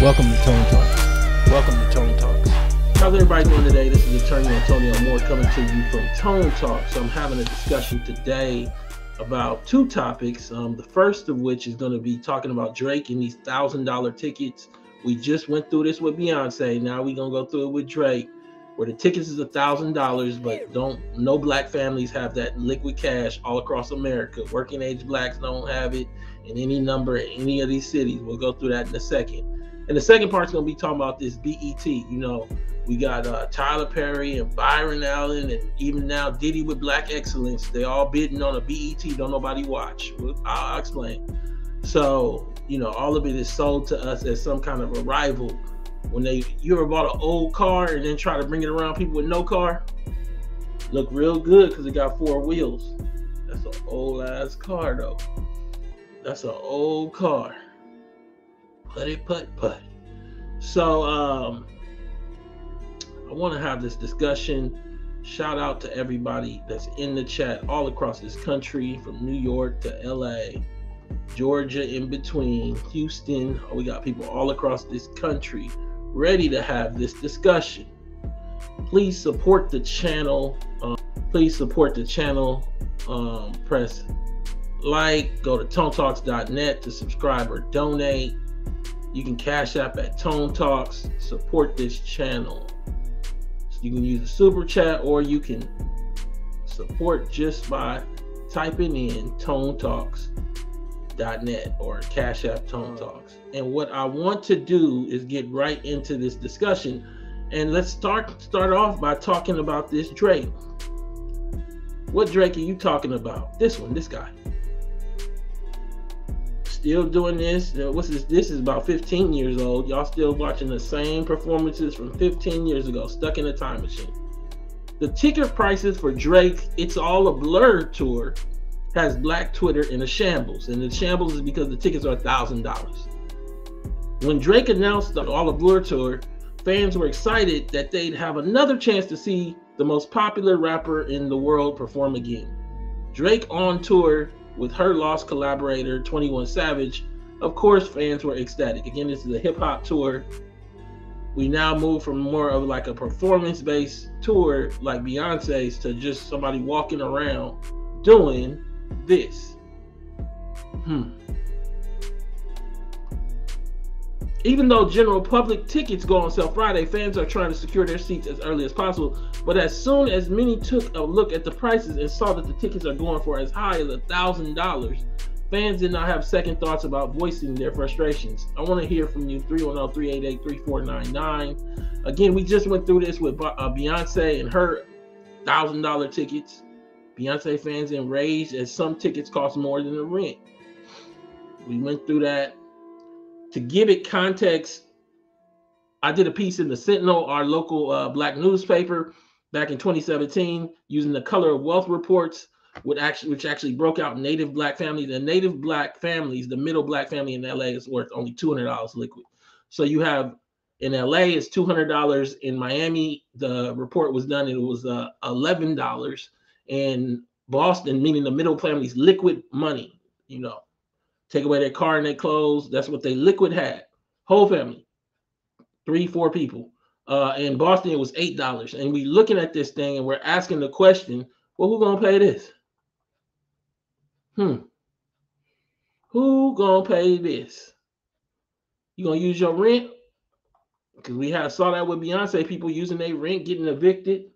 Welcome to Tone Talks. Welcome to Tone Talks. How's everybody doing today? This is Attorney Antonio Moore coming to you from Tone Talks. So I'm having a discussion today about two topics. The first of which is going to be talking about Drake and these $1,000 tickets. We just went through this with Beyonce. Now we're going to go through it with Drake, where the tickets is $1,000, but no black families have that liquid cash all across America. Working age blacks don't have it in any number in any of these cities. We'll go through that in a second. And the second part's going to be talking about this BET. You know, we got Tyler Perry and Byron Allen and even now Diddy with Black Excellence. They all bidding on a BET. Don't nobody watch. I'll explain. So, you know, all of it is sold to us as some kind of a rival. When you ever bought an old car and then try to bring it around people with no car? Look real good because it got 4 wheels. That's an old ass car though. That's an old car. Putt. So I want to have this discussion. Shout out to everybody that's in the chat all across this country, from New York to LA, Georgia in between, Houston. We got people all across this country ready to have this discussion. Please support the channel. Press like, go to tonetalks.net to subscribe or donate. You can cash app at Tone Talks, support this channel. So you can use a super chat, or you can support just by typing in tonetalks.net or cash app Tone Talks. And what I want to do is get right into this discussion. And let's start off by talking about this Drake. What Drake are you talking about? This guy. Still doing this. What's this? This is about 15 years old. Y'all still watching the same performances from 15 years ago, stuck in a time machine. The ticket prices for Drake, It's All a Blur tour, has Black Twitter in a shambles. And the shambles is because the tickets are $1,000. When Drake announced the All a Blur tour, fans were excited that they'd have another chance to see the most popular rapper in the world perform again. Drake on tour with her lost collaborator 21 Savage. Of course, fans were ecstatic. Again, this is a hip hop tour. We now move from more of like a performance-based tour like Beyonce's to just somebody walking around doing this. Even though general public tickets go on sale Friday, fans are trying to secure their seats as early as possible. But as soon as many took a look at the prices and saw that the tickets are going for as high as $1,000, fans did not have second thoughts about voicing their frustrations. I want to hear from you, 310-388-3499. Again, we just went through this with Beyonce and her $1,000 tickets. Beyonce fans enraged as some tickets cost more than the rent. We went through that. To give it context, I did a piece in the Sentinel, our local black newspaper, back in 2017, using the Color of Wealth reports, which actually broke out native black families. And native black families, the middle black family in LA is worth only $200 liquid. So you have in LA it's $200. In Miami, the report was done, it was $11. In Boston, meaning the middle family's liquid money, you know. Take away their car and their clothes. That's what they liquid had. Whole family. 3-4 people. In Boston, it was $8. And we looking at this thing and we're asking the question, well, who gonna pay this? Who gonna pay this? You gonna use your rent? Because we saw that with Beyonce, people using their rent, getting evicted.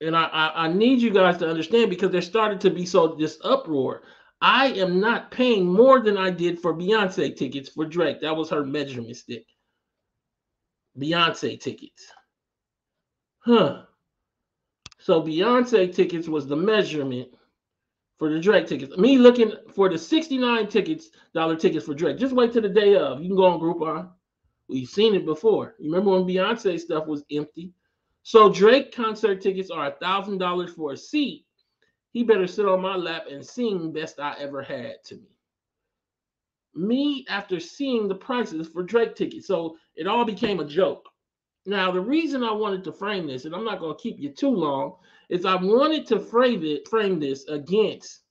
And I need you guys to understand, because there started to be this uproar. I am not paying more than I did for Beyonce tickets for Drake. That was her measurement stick. Beyonce tickets. So Beyonce tickets was the measurement for the Drake tickets. Me looking for the $69 tickets for Drake. Just wait till the day of. You can go on Groupon. We've seen it before. You remember when Beyonce stuff was empty? So Drake concert tickets are $1,000 for a seat. He better sit on my lap and sing Best I Ever Had to me after seeing the prices for Drake tickets. So it all became a joke. Now, the reason I wanted to frame this, and I'm not going to keep you too long, is I wanted to frame this against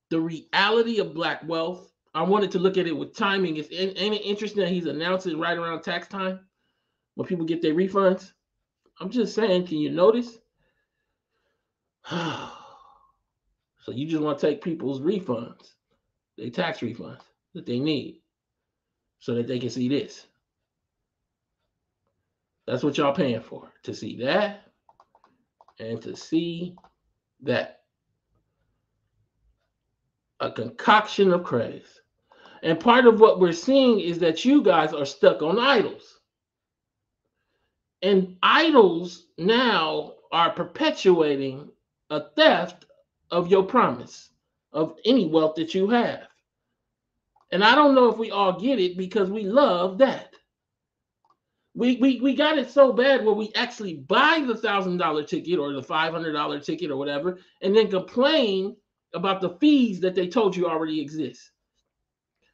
the reality of Black wealth, I wanted to look at it with timing. Ain't it interesting that he's announcing right around tax time when people get their refunds? I'm just saying, can you notice? So you just want to take people's refunds, their tax refunds that they need, so that they can see this. That's what y'all paying for, to see that and to see that. A concoction of craze. And part of what we're seeing is that you guys are stuck on idols. And idols now are perpetuating a theft of your promise, of any wealth that you have. And I don't know if we all get it because we love that. We got it so bad where we actually buy the $1,000 ticket or the $500 ticket or whatever, and then complain about the fees that they told you already exist.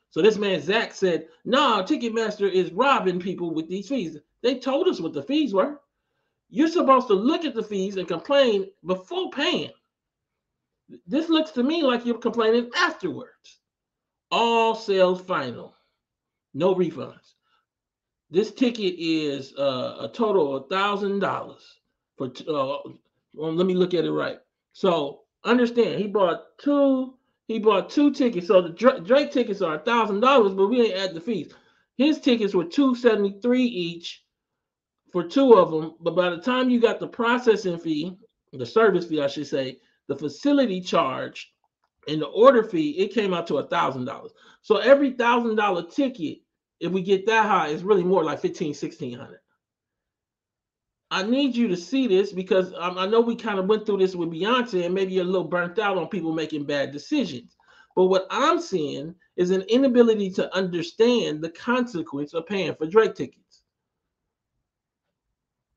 So this man Zach said, "Nah, Ticketmaster is robbing people with these fees." They told us what the fees were. You're supposed to look at the fees and complain before paying. This looks to me like you're complaining afterwards. All sales final, no refunds. This ticket is a total of $1,000 for. Well, let me look at it right. So understand, he bought two. He bought two tickets. So the Drake tickets are $1,000, but we ain't add the fees. His tickets were $273 each for two of them. But by the time you got the processing fee, the service fee, I should say, the facility charge, and the order fee, it came out to $1,000. So every $1,000 ticket, if we get that high, it's really more like 15, 1600. I need you to see this because I know we kind of went through this with Beyonce and maybe you're a little burnt out on people making bad decisions. But what I'm seeing is an inability to understand the consequence of paying for Drake tickets.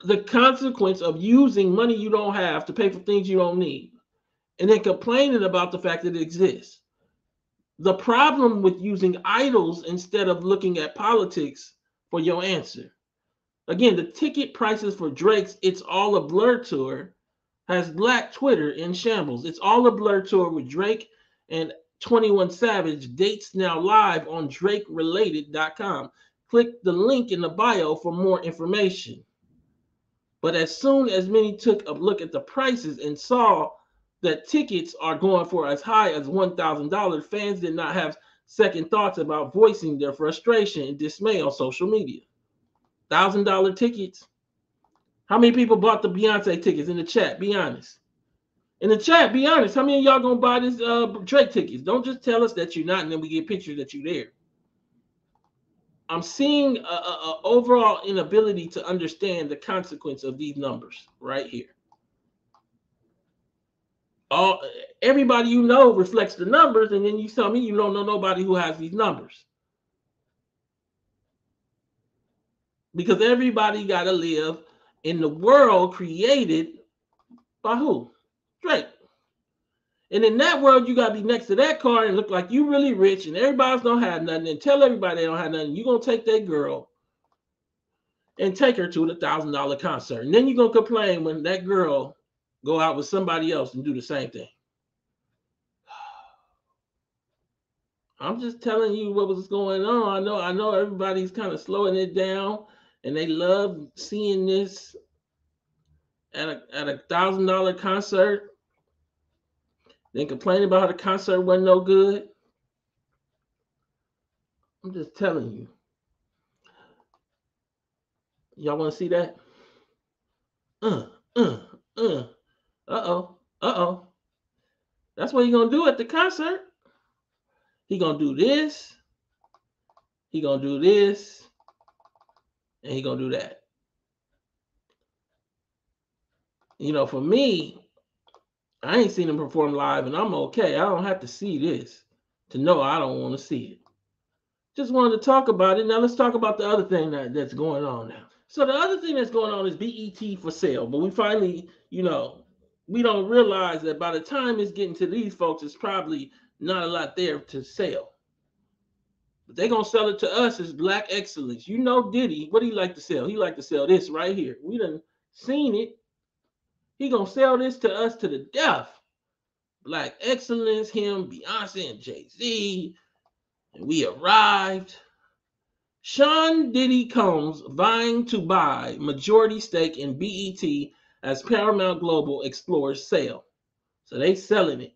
The consequence of using money you don't have to pay for things you don't need and then complaining about the fact that it exists. The problem with using idols instead of looking at politics for your answer. Again, the ticket prices for Drake's It's All a Blur tour has Black Twitter in shambles. It's All a Blur tour with Drake and 21 Savage dates now live on DrakeRelated.com. Click the link in the bio for more information. But as soon as many took a look at the prices and saw that tickets are going for as high as $1,000, fans did not have second thoughts about voicing their frustration and dismay on social media. $1,000 tickets. How many people bought the Beyonce tickets in the chat? Be honest. In the chat, be honest. How many of y'all gonna buy this Drake tickets? Don't just tell us that you're not, and then we get pictures that you're there. I'm seeing a overall inability to understand the consequence of these numbers right here. Everybody you know reflects the numbers, and then you tell me you don't know nobody who has these numbers. Because everybody got to live in the world created by who? Drake. And in that world, you got to be next to that car and look like you really rich and everybody's don't have nothing and tell everybody they don't have nothing. You're going to take that girl and take her to the $1,000 concert. And then you're going to complain when that girl go out with somebody else and do the same thing. I'm just telling you what was going on. I know everybody's kind of slowing it down and they love seeing this at a $1,000 concert. Then complaining about how the concert wasn't no good. I'm just telling you. Y'all want to see that? Uh-oh. That's what he's going to do at the concert. He going to do this. He going to do this. And he going to do that. You know, for me, I ain't seen him perform live and I'm okay. I don't have to see this to know I don't want to see it. Just wanted to talk about it. Now let's talk about the other thing that's going on now. So the other thing that's going on is BET for sale. But we finally, we don't realize that by the time it's getting to these folks, it's probably not a lot there to sell. But they're going to sell it to us as Black Excellence. You know Diddy, what do he like to sell? He like to sell this right here. We done seen it. He going to sell this to us to the death. Black Excellence, him, Beyonce, and Jay-Z. And we arrived. Sean Diddy Combs vying to buy majority stake in BET as Paramount Global explores sale. So they selling it.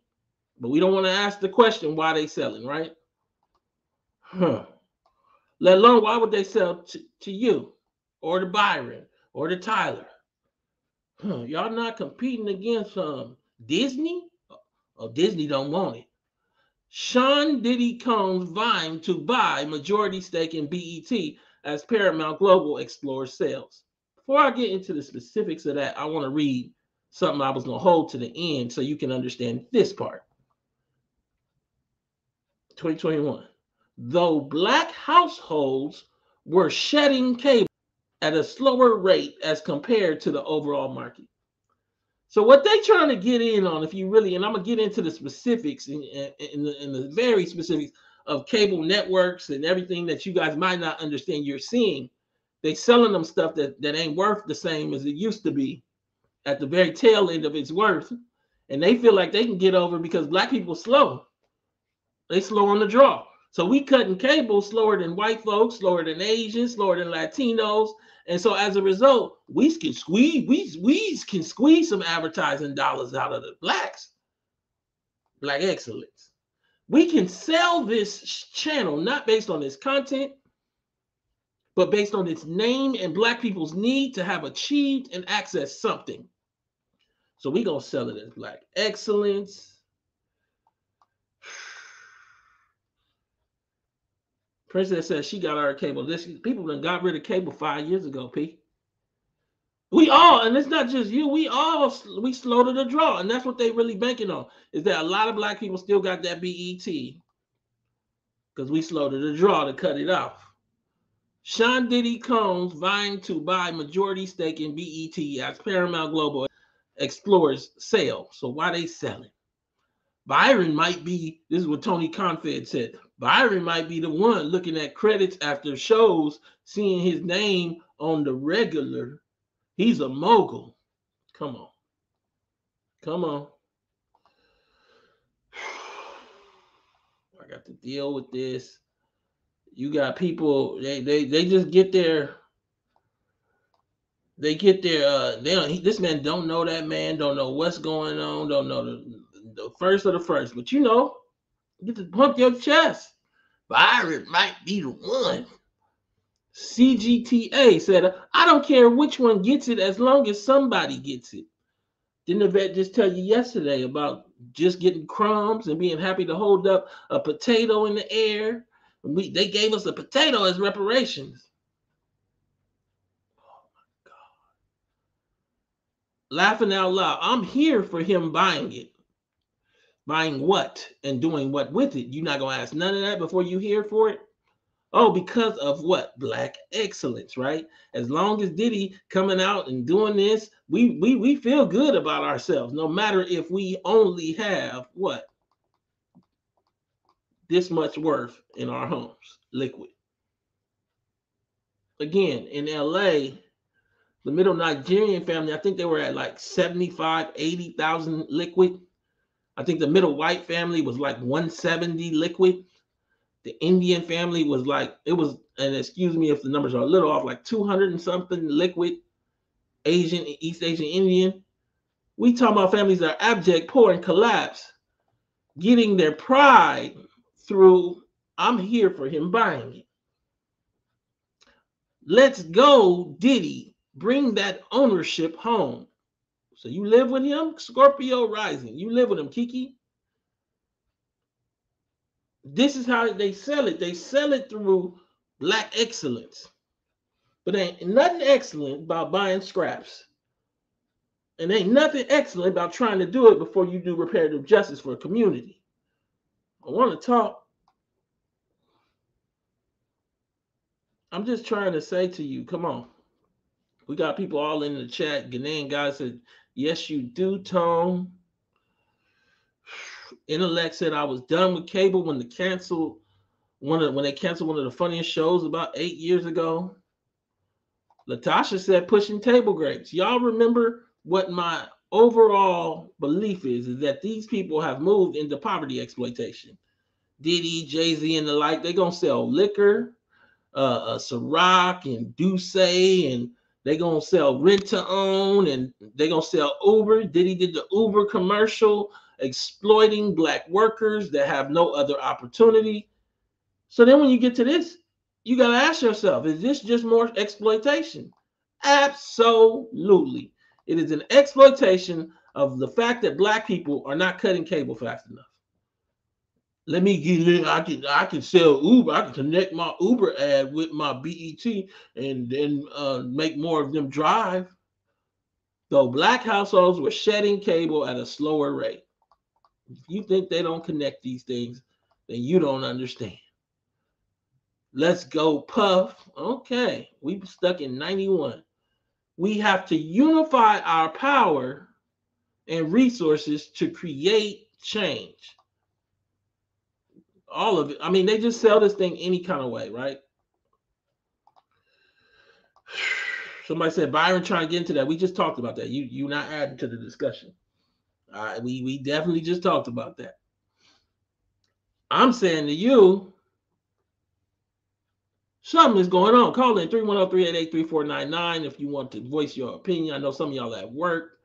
But we don't want to ask the question why they selling, right? Let alone why would they sell to you or to Byron or to Tyler? Y'all not competing against Disney? Oh, Disney don't want it. Sean Diddy Combs vying to buy majority stake in BET as Paramount Global explores sales. Before I get into the specifics of that, I want to read something I was going to hold to the end so you can understand this part. 2021. Though black households were shedding cable at a slower rate as compared to the overall market. So what they trying to get in on, if you really, and I'm gonna get into the specifics in the very specifics of cable networks and everything that you guys might not understand. You're seeing they selling them stuff that ain't worth the same as it used to be at the very tail end of its worth, and they feel like they can get over because black people slow. They slow on the draw. So we cutting cable slower than white folks, slower than Asians, slower than Latinos. And so as a result, we can squeeze some advertising dollars out of the blacks. Black excellence. We can sell this channel not based on its content, but based on its name and black people's need to have achieved and access something. So we gonna sell it as black excellence. Princess says she got our cable. People done got rid of cable 5 years ago, P. We all, and it's not just you, we slow to the draw. And that's what they really banking on, is that a lot of black people still got that BET because we slow to the draw to cut it off. Sean Diddy Combs vying to buy majority stake in BET as Paramount Global explores sale. So why they selling? Byron might be, this is what Tony Confed said, Byron might be the one looking at credits after shows, seeing his name on the regular. He's a mogul. Come on. Come on. I got to deal with this. You got people, they just get their, this man don't know that man, don't know what's going on, don't know the first of the first. But you get to pump your chest. Byron might be the one. CGTA said, I don't care which one gets it as long as somebody gets it. Didn't the vet just tell you yesterday about just getting crumbs and being happy to hold up a potato in the air? They gave us a potato as reparations. Oh my God. Laughing out loud. I'm here for him buying it. Buying what and doing what with it? You're not going to ask none of that before you here for it? Oh, because of what? Black excellence, right? As long as Diddy coming out and doing this, we feel good about ourselves, no matter if we only have what? This much worth in our homes, liquid. Again, in LA, the middle Nigerian family, I think they were at like 75, 80,000 liquid. I think the middle white family was like 170 liquid. The Indian family was like, and excuse me if the numbers are a little off, like 200 and something liquid. Asian, East Asian Indian. We talking about families that are abject, poor, and collapse, getting their pride through, I'm here for him buying it. Let's go, Diddy. Bring that ownership home. So you live with him, Scorpio rising. You live with him, Kiki. This is how they sell it. They sell it through black excellence. But ain't nothing excellent about buying scraps. And ain't nothing excellent about trying to do it before you do reparative justice for a community. I want to talk. I'm just trying to say to you, come on. We got people all in the chat. Ghanaian guy said, yes, you do, Tone. Intellect said, I was done with cable when they canceled one of the funniest shows about 8 years ago. Latasha said, pushing table grapes. Y'all remember what my overall belief is that these people have moved into poverty exploitation. Diddy, Jay-Z, and the like. They're gonna sell liquor, Ciroc and Douce, and they're gonna sell rent to own, and they're gonna sell Uber. Diddy did the Uber commercial exploiting black workers that have no other opportunity. So then when you get to this, you got to ask yourself, is this just more exploitation? Absolutely. It is an exploitation of the fact that black people are not cutting cable fast enough. Let me get I can sell Uber. I can connect my Uber ad with my BET and then make more of them drive. Though black households were shedding cable at a slower rate. If you think they don't connect these things, then you don't understand. Let's go, Puff. Okay, we stuck in 91. We have to unify our power and resources to create change. All of it. I mean, they just sell this thing any kind of way, right? Somebody said Byron trying to get into that. We just talked about that. You not adding to the discussion. All right, we definitely just talked about that. I'm saying to you, something is going on. Call in 310-388-3499 if you want to voice your opinion. I know some of y'all at work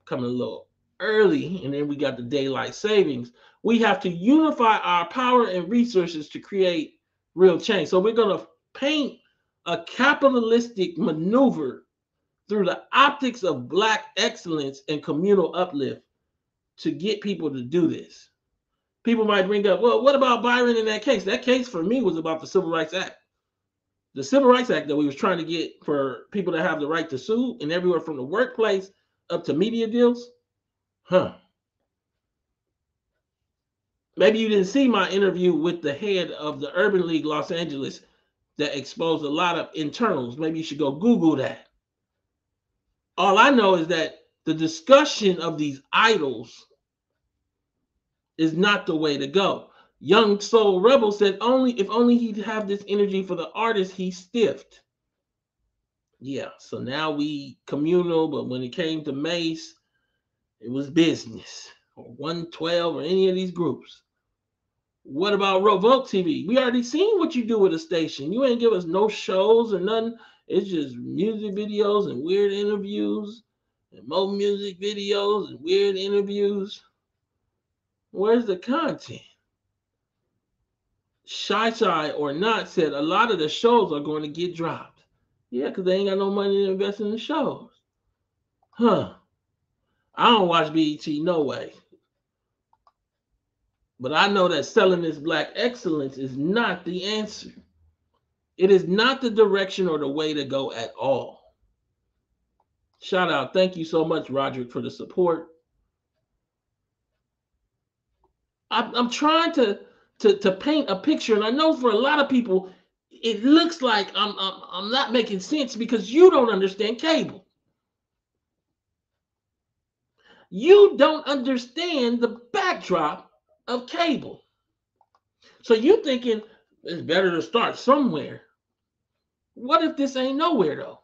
coming a little early, and then we got the daylight savings. We have to unify our power and resources to create real change. So we're going to paint a capitalistic maneuver through the optics of black excellence and communal uplift to get people to do this. People might bring up, well, what about Byron in that case? That case for me was about the Civil Rights Act. The Civil Rights Act that we was trying to get for people to have the right to sue, and everywhere from the workplace up to media deals. Maybe you didn't see my interview with the head of the Urban League Los Angeles that exposed a lot of internals. Maybe you should go Google that. All I know is that the discussion of these idols is not the way to go. Young Soul Rebel said if only he'd have this energy for the artist he stiffed. Yeah, so now we communal, but when it came to Mace, it was business, or 112 or any of these groups. What about Revolt TV? We already seen what you do with a station. You ain't give us no shows or nothing. It's just music videos and weird interviews and more music videos and weird interviews. Where's the content? Shy or not said a lot of the shows are going to get dropped. Yeah, because they ain't got no money to invest in the shows. I don't watch BET, no way. But I know that selling this black excellence is not the answer. It is not the direction or the way to go at all. Shout out. Thank you so much, Roderick, for the support. I'm trying to paint a picture, and I know for a lot of people, it looks like I'm not making sense because you don't understand cable. You don't understand the backdrop of cable. So you're thinking it's better to start somewhere. What if this ain't nowhere though?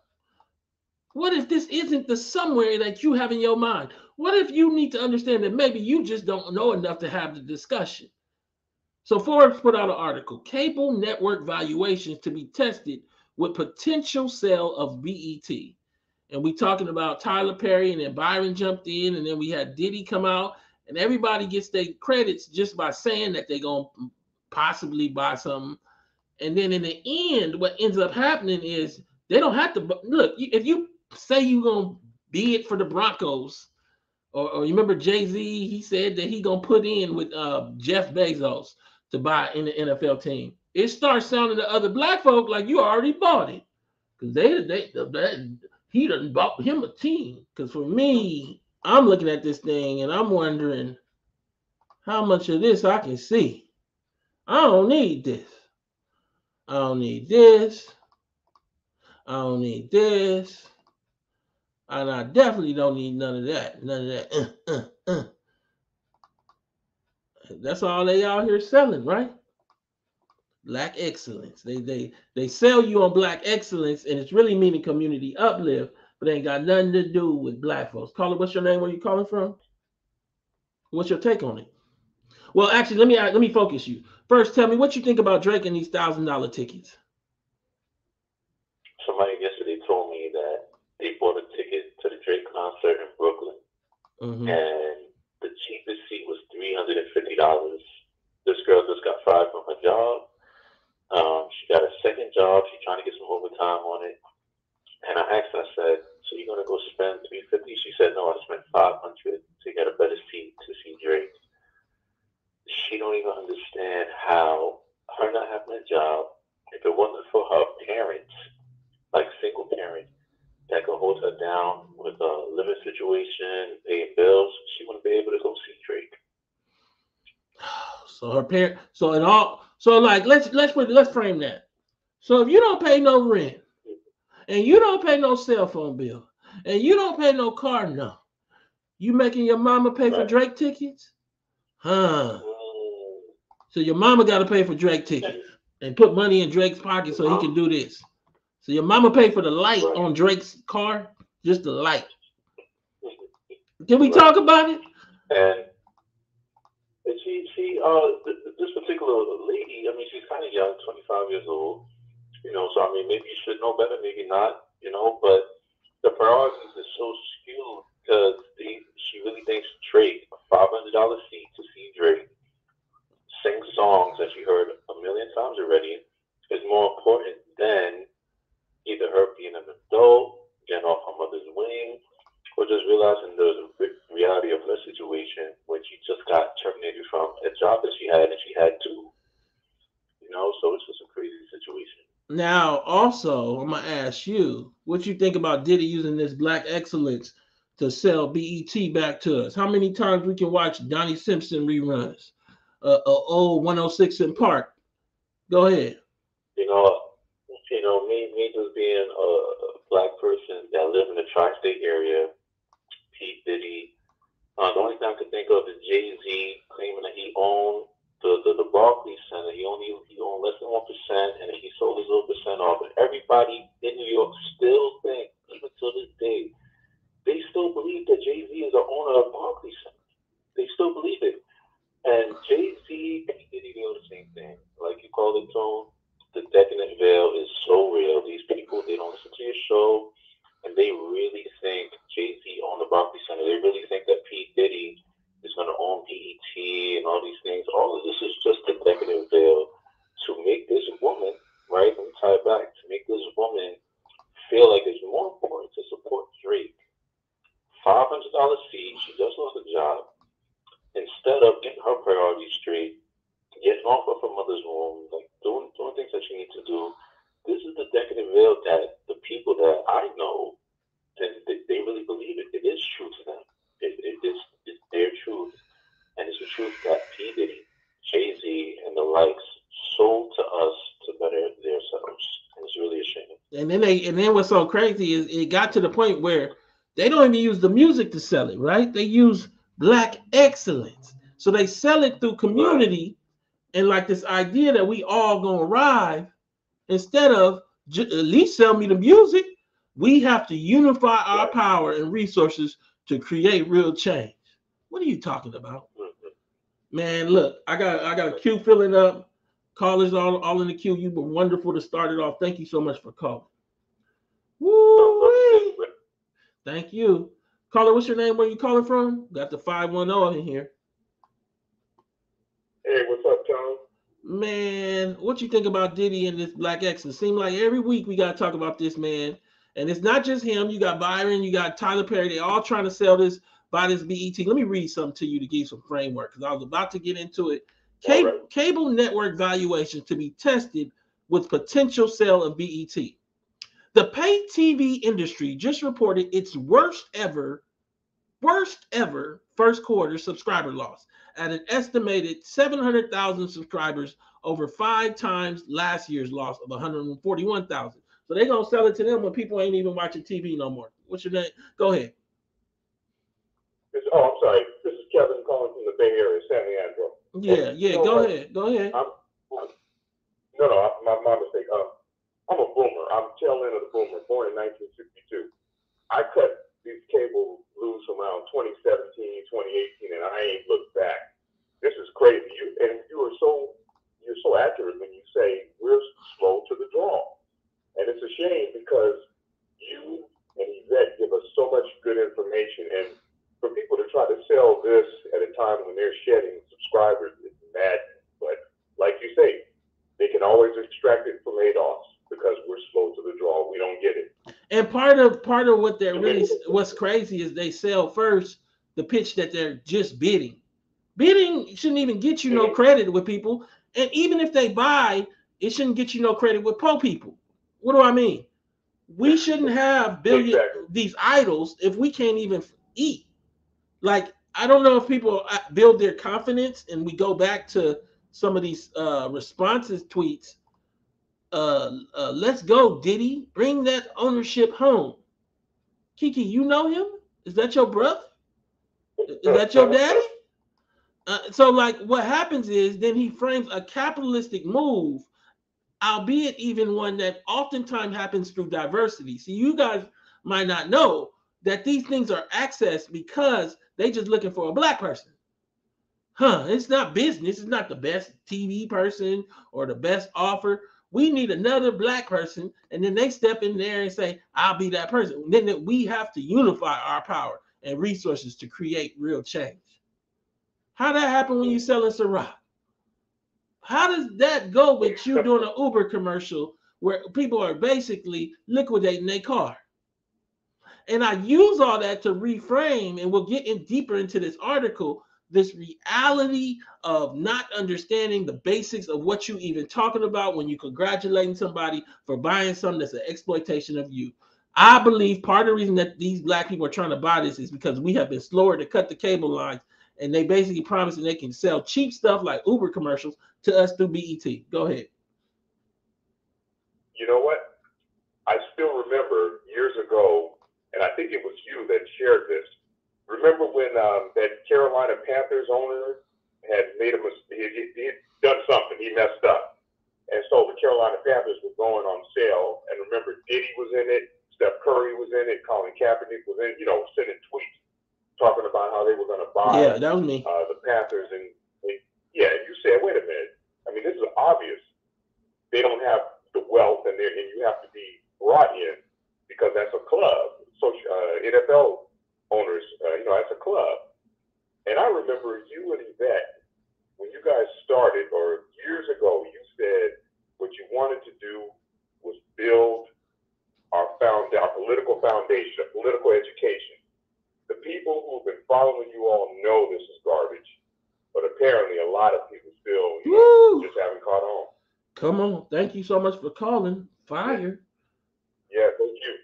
What if this isn't the somewhere that you have in your mind? What if you need to understand that maybe you just don't know enough to have the discussion? So Forbes put out an article, cable network valuations to be tested with potential sale of BET. And we talking about Tyler Perry, and then Byron jumped in, and then we had Diddy come out, and everybody gets their credits just by saying that they're going to possibly buy something. And then in the end, what ends up happening is they don't have to look. If you say you're going to bid for the Broncos, or you remember Jay-Z, he said that he going to put in with Jeff Bezos to buy in the NFL team. It starts sounding to other black folk like you already bought it. Because he done bought him a team. Because for me, I'm looking at this thing and I'm wondering how much of this I can see. I don't need this. I don't need this. I don't need this. And I definitely don't need none of that. None of that. That's all they out here selling, right? Black excellence. They sell you on black excellence, and it's really meaning community uplift, but it ain't got nothing to do with black folks. Caller, what's your name? Where you calling from? What's your take on it? Well, actually, let me focus you. First, tell me what you think about Drake and these $1,000 tickets. Somebody yesterday told me that they bought a ticket to the Drake concert in Brooklyn, Mm-hmm. and the cheapest seat was $350. This girl just got fired from her job. She got a second job. She's trying to get some overtime on it. And I asked her, I said, "So you're gonna go spend 350?" She said, "No, I spent 500 to get a better seat to see Drake." She don't even understand how her not having a job, if it wasn't for her parents, like single parents, that could hold her down with a living situation, paying bills, she wouldn't be able to go see Drake. So her parent. So in all. So like let's frame that. So if you don't pay no rent and you don't pay no cell phone bill and you don't pay no car no, you making your mama pay for Right. Drake tickets? Huh. Mm, So your mama got to pay for Drake and tickets and put money in Drake's pocket your so he mom, can do this. So your mama paid for the light right, on Drake's car, just the light. Can we right. talk about it? And this particular lady, I mean, she's kind of young, 25 years old, so I mean, maybe you should know better, maybe not, but the priorities are so skewed because she really thinks Drake, a $500 seat to see Drake sing songs that she heard a million times already, is more important than either her being an adult, getting off her mother's wing, or just realizing the reality of her situation when she just got terminated from a job that she had and she had two, so it's just a crazy situation. Now, also, I'm gonna ask you what you think about Diddy using this black excellence to sell BET back to us. How many times we can watch Donnie Simpson reruns? Old 106 in Park. Go ahead. You know, me just being a black person that live in the tri-state area, P Diddy. The only thing I can think of is Jay Z claiming that he owned the Barclays Center. He owned less than 1%, and he sold his little percent off. And everybody in New York still think, even to this day, they still believe that Jay Z is the owner of Barclays Center. They still believe it. And Jay Z, P Diddy, they do the same thing. Like you called it, Tone. The decadent veil is so real. These people, they don't listen to your show, and they really think Jay Z owned the Barclays Center. They really think that P Diddy is going to own BET and all these things. All of this is just the decadent veil to make this woman, right? Let me tie it back. To make this woman feel like it's more important to support Drake. $500 fee. She just lost a job. Instead of getting her priorities straight, getting off of her mother's womb, like doing things that she needs to do. This is the decadent veil that the people that I know, and they really believe it. It is true to them. It's their truth, and it's the truth that P Diddy, Jay Z, and the likes sold to us to better themselves, and it's really a shame. And then what's so crazy is it got to the point where they don't even use the music to sell it, right? They use black excellence. So they sell it through Right, community and like this idea that we all gonna arrive instead of at least sell me the music. We have to unify our right. power and resources to create real change. What are you talking about? Mm-hmm. Man, look, I got a queue filling up. Callers all in the queue. You were wonderful to start it off. Thank you so much for calling. Love you too. Woo! Thank you. Caller, what's your name? Where you calling from? Got the 510 in here. Hey, what's up, Tom? Man, what you think about Diddy and this Black X? It seems like every week we gotta talk about this man. And it's not just him. You got Byron, you got Tyler Perry. They all trying to sell this, buy this BET. Let me read something to you to give you some framework because I was about to get into it. All right. Cable network valuations to be tested with potential sale of BET. The pay TV industry just reported its worst ever first quarter subscriber loss at an estimated 700,000 subscribers over 5 times last year's loss of 141,000. So they're going to sell it to them when people ain't even watching TV no more. What's your name? Go ahead. I'm sorry. This is Kevin calling from the Bay Area, San Leandro. And Yeah, yeah, go like, ahead. Go ahead. I'm no, no, my mistake. I'm a boomer. I'm tail end of the boomer, born in 1962. I cut these cables loose around 2017, 2018, and I ain't looked back. This is crazy. You accurate when you say we're slow to the draw. And it's a shame because you and Yvette give us so much good information. And for people to try to sell this at a time when they're shedding subscribers is madness. But like you say, they can always extract it from ADOS because we're slow to the draw. We don't get it. And part of what they're really, what's crazy is they sell first the pitch that they're just bidding. Bidding shouldn't even get you no credit with people. And even if they buy, it shouldn't get you no credit with poor people. What do I mean? We shouldn't have these idols if we can't even eat. Like, I don't know if people build their confidence, and we go back to some of these responses tweets. Let's go, Diddy. Bring that ownership home. Kiki, you know him? Is that your brother? Is that your daddy? So, like, what happens is then he frames a capitalistic move, albeit even one that oftentimes happens through diversity. See, you guys might not know that these things are accessed because they just looking for a black person. It's not business. It's not the best TV person or the best offer. We need another black person, and then they step in there and say, I'll be that person. And then we have to unify our power and resources to create real change. How that happen when you selling Ciroc? How does that go with you doing an Uber commercial where people are basically liquidating their car? And I use all that to reframe, and we'll get in deeper into this article, this reality of not understanding the basics of what you even talking about when you're congratulating somebody for buying something that's an exploitation of you. I believe part of the reason that these black people are trying to buy this is because we have been slower to cut the cable lines, and they basically promise that they can sell cheap stuff like Uber commercials to us through BET. Go ahead. You know what? I still remember years ago, and I think it was you that shared this. Remember when that Carolina Panthers owner had made a mistake? He had done something. He messed up. And so the Carolina Panthers were going on sale. And remember, Diddy was in it. Steph Curry was in it. Colin Kaepernick was in it, sending tweets talking about how they were going to buy that was me. The Panthers. And you said, wait a minute. I mean, this is obvious. They don't have the wealth, and you have to be brought in because that's a club. So NFL owners, that's a club. And I remember you and Yvette, when you guys started, or years ago, you said what you wanted to do was build our political foundation, our political education. The people who've been following you all know this is garbage, but apparently a lot of people still, just haven't caught on. Come on. Thank you so much for calling. Fire. Yeah, thank you.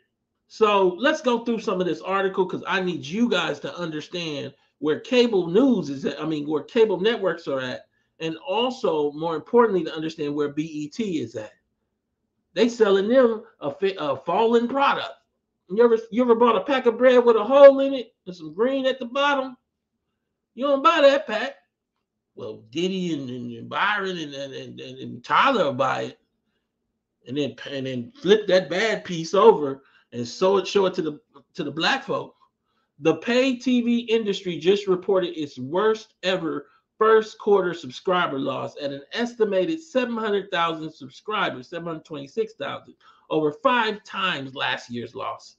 So let's go through some of this article because I need you guys to understand where cable news is at. I mean, where cable networks are at. And also, more importantly, to understand where BET is at. They selling them a fallen product. You ever bought a pack of bread with a hole in it and some green at the bottom? You don't buy that pack. Well, Diddy and Byron and Tyler will buy it, and then flip that bad piece over and show it to the black folk. The pay TV industry just reported its worst ever first quarter subscriber loss at an estimated 700,000 subscribers, 726,000, over 5 times last year's loss.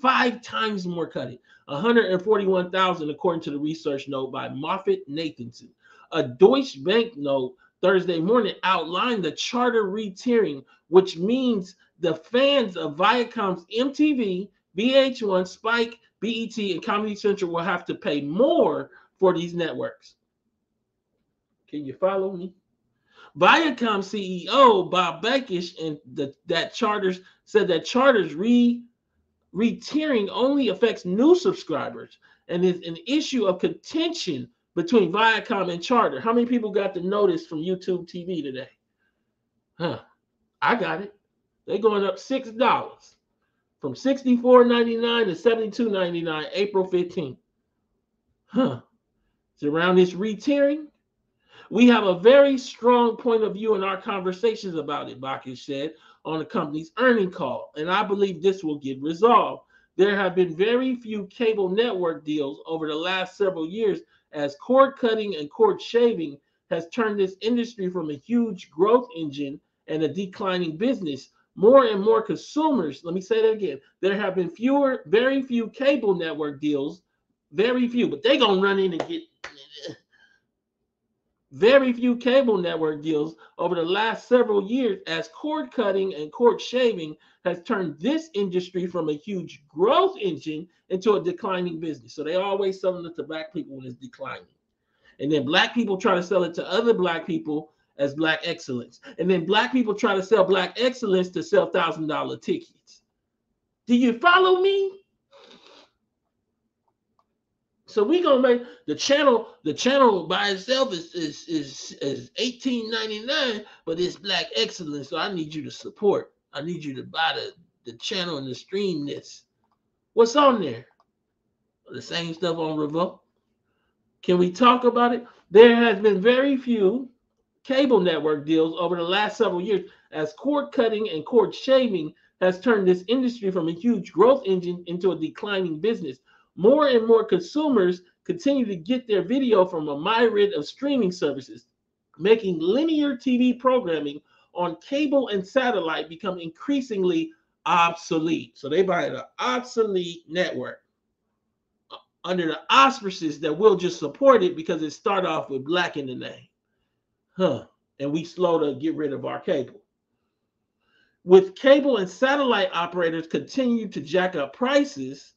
5 times more cutting, 141,000 according to the research note by Moffett-Nathanson. A Deutsche Bank note Thursday morning outlined the charter retiering, which means the fans of Viacom's MTV, VH1, Spike, BET, and Comedy Central will have to pay more for these networks. Can you follow me? Viacom CEO Bob Bakish and that Charters said that Charters retiering only affects new subscribers and is an issue of contention between Viacom and Charter. How many people got the notice from YouTube TV today? I got it. They're going up $6 from $64.99 to $72.99 April 15th. It's around this retiering. We have a very strong point of view in our conversations about it, Bakish said on the company's earnings call, and I believe this will get resolved. There have been very few cable network deals over the last several years as cord cutting and cord shaving has turned this industry from a huge growth engine and a declining business. More and more consumers, let me say that again, there have been very few cable network deals, very few, but they gonna run in and get very few cable network deals over the last several years as cord cutting and cord shaving has turned this industry from a huge growth engine into a declining business. So they always selling it to black people when it's declining. And then black people try to sell it to other black people as black excellence. And then black people try to sell black excellence to sell $1,000 tickets. Do you follow me? So we gonna make the channel by itself is $18.99, but it's black excellence. So I need you to support. I need you to buy the channel and the stream this. What's on there? The same stuff on Revolt. Can we talk about it? There has been very few cable network deals over the last several years as cord cutting and cord shaving has turned this industry from a huge growth engine into a declining business. More and more consumers continue to get their video from a myriad of streaming services, making linear TV programming on cable and satellite become increasingly obsolete. So they buy an obsolete network under the auspices that we'll just support it because it started off with black in the name. And we slow to get rid of our cable. With cable and satellite operators continue to jack up prices,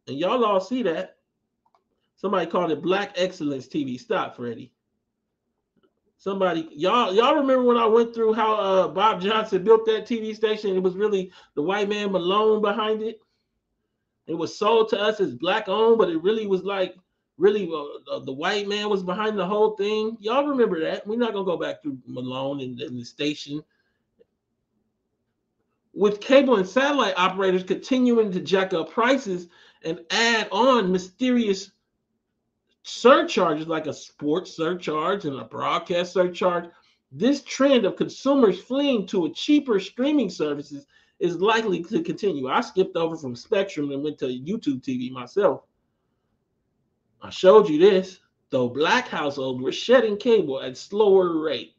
and y'all all see that. Somebody called it Black Excellence TV. Stop, Freddie. Somebody, y'all remember when I went through how Bob Johnson built that TV station? It was really the white man Malone behind it. It was sold to us as black owned, but it really was like the white man was behind the whole thing. Y'all remember that? We're not gonna go back to Malone and the station. With cable and satellite operators continuing to jack up prices and add on mysterious surcharges like a sports surcharge and a broadcast surcharge, this trend of consumers fleeing to a cheaper streaming services is likely to continue. I skipped over from Spectrum and went to YouTube TV myself. I showed you this. Though black households were shedding cable at slower rate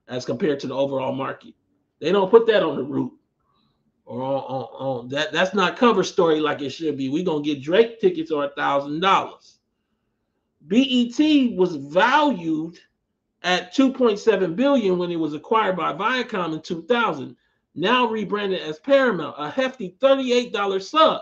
as compared to the overall market. They don't put that on the route or on that. That's not cover story like it should be. We're gonna get Drake tickets or $1,000. BET was valued at $2.7 billion when it was acquired by Viacom in 2000. Now rebranded as Paramount, a hefty $38 sub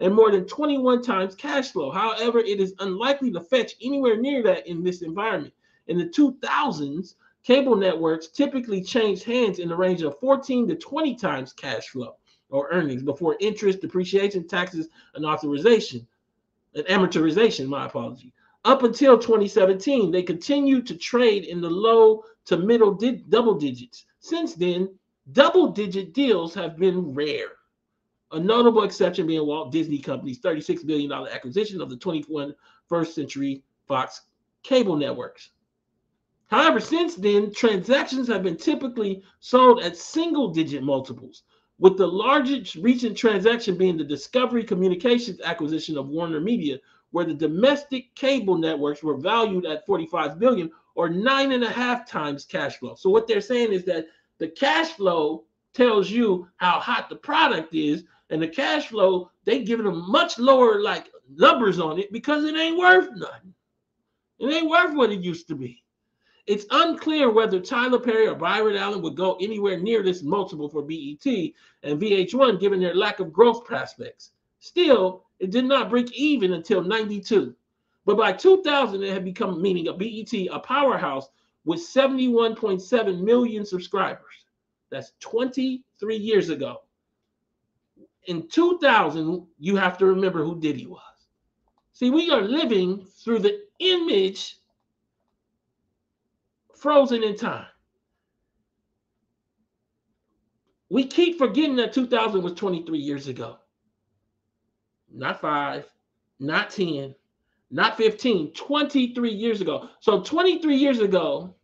and more than 21 times cash flow. However, it is unlikely to fetch anywhere near that in this environment. In the 2000s, cable networks typically changed hands in the range of 14 to 20 times cash flow or earnings before interest, depreciation, taxes, and amortization, my apology. Up until 2017, they continued to trade in the low to middle double digits. Since then, double-digit deals have been rare. A notable exception being Walt Disney Company's $36 billion acquisition of the 21st Century Fox cable networks. However, since then, transactions have been typically sold at single-digit multiples, with the largest recent transaction being the Discovery Communications acquisition of Warner Media, where the domestic cable networks were valued at $45 billion or 9.5 times cash flow. So what they're saying is that the cash flow tells you how hot the product is, and the cash flow, they giving them much lower like numbers on it because it ain't worth nothing. It ain't worth what it used to be. It's unclear whether Tyler Perry or Byron Allen would go anywhere near this multiple for BET and VH1 given their lack of growth prospects. Still, it did not break even until 92. But by 2000, it had become, meaning a BET, a powerhouse with 71.7 million subscribers. That's 23 years ago. In 2000, you have to remember who Diddy was. See, we are living through the image frozen in time. We keep forgetting that 2000 was 23 years ago. Not 5, not 10, not 15, 23 years ago. So 23 years ago,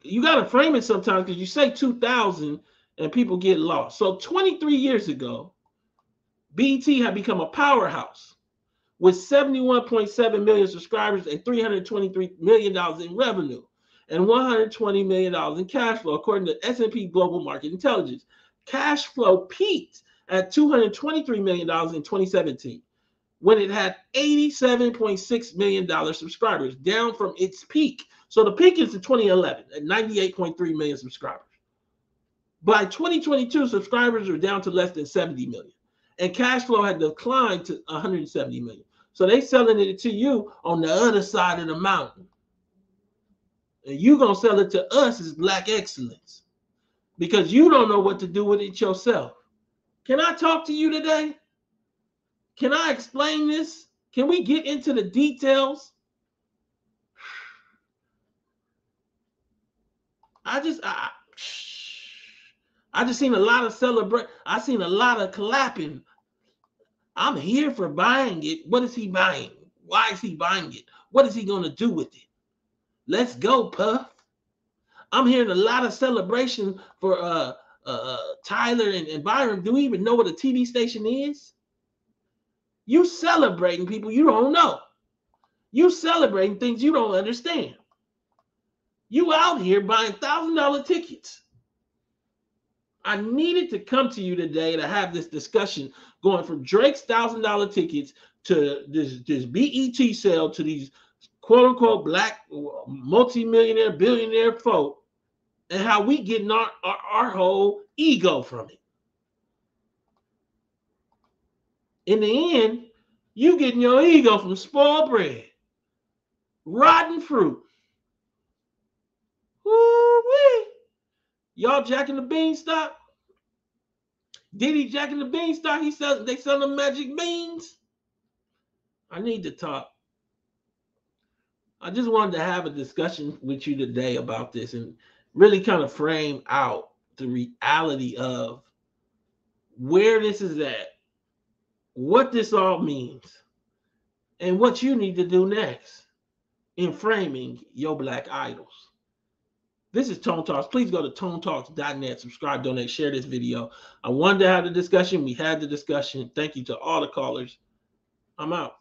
you got to frame it sometimes because you say 2000 and people get lost. So 23 years ago, BET had become a powerhouse with 71.7 million subscribers and $323 million in revenue and $120 million in cash flow, according to S&P Global Market Intelligence. Cash flow peaked at $223 million in 2017 when it had $87.6 million subscribers, down from its peak. So the peak is in 2011 at 98.3 million subscribers. By 2022, subscribers are down to less than 70 million, and cash flow had declined to 170 million. So they selling it to you on the other side of the mountain, and you gonna sell it to us as black excellence because you don't know what to do with it yourself. Can I talk to you today? Can I explain this? Can we get into the details? I just seen a lot of celebrate. I seen a lot of clapping. I'm here for buying it. What is he buying? Why is he buying it? What is he going to do with it? Let's go, Puff. I'm hearing a lot of celebration for Tyler and Byron. Do we even know what a TV station is? You celebrating people you don't know. You celebrating things you don't understand. You out here buying $1,000 tickets. I needed to come to you today to have this discussion going from Drake's $1,000 tickets to this BET sale to these quote unquote black multimillionaire, billionaire folk, and how we getting our whole ego from it. In the end, you getting your ego from spoiled bread, rotten fruit. Woo-wee. Y'all jacking the beanstalk? Diddy jacking the beanstalk? They sell them magic beans. I need to talk. I just wanted to have a discussion with you today about this and really kind of frame out the reality of where this is at, what this all means, and what you need to do next in framing your black idols. This is Tone Talks. Please go to tonetalks.net, subscribe, donate, share this video. I wanted to have the discussion. We had the discussion. Thank you to all the callers. I'm out.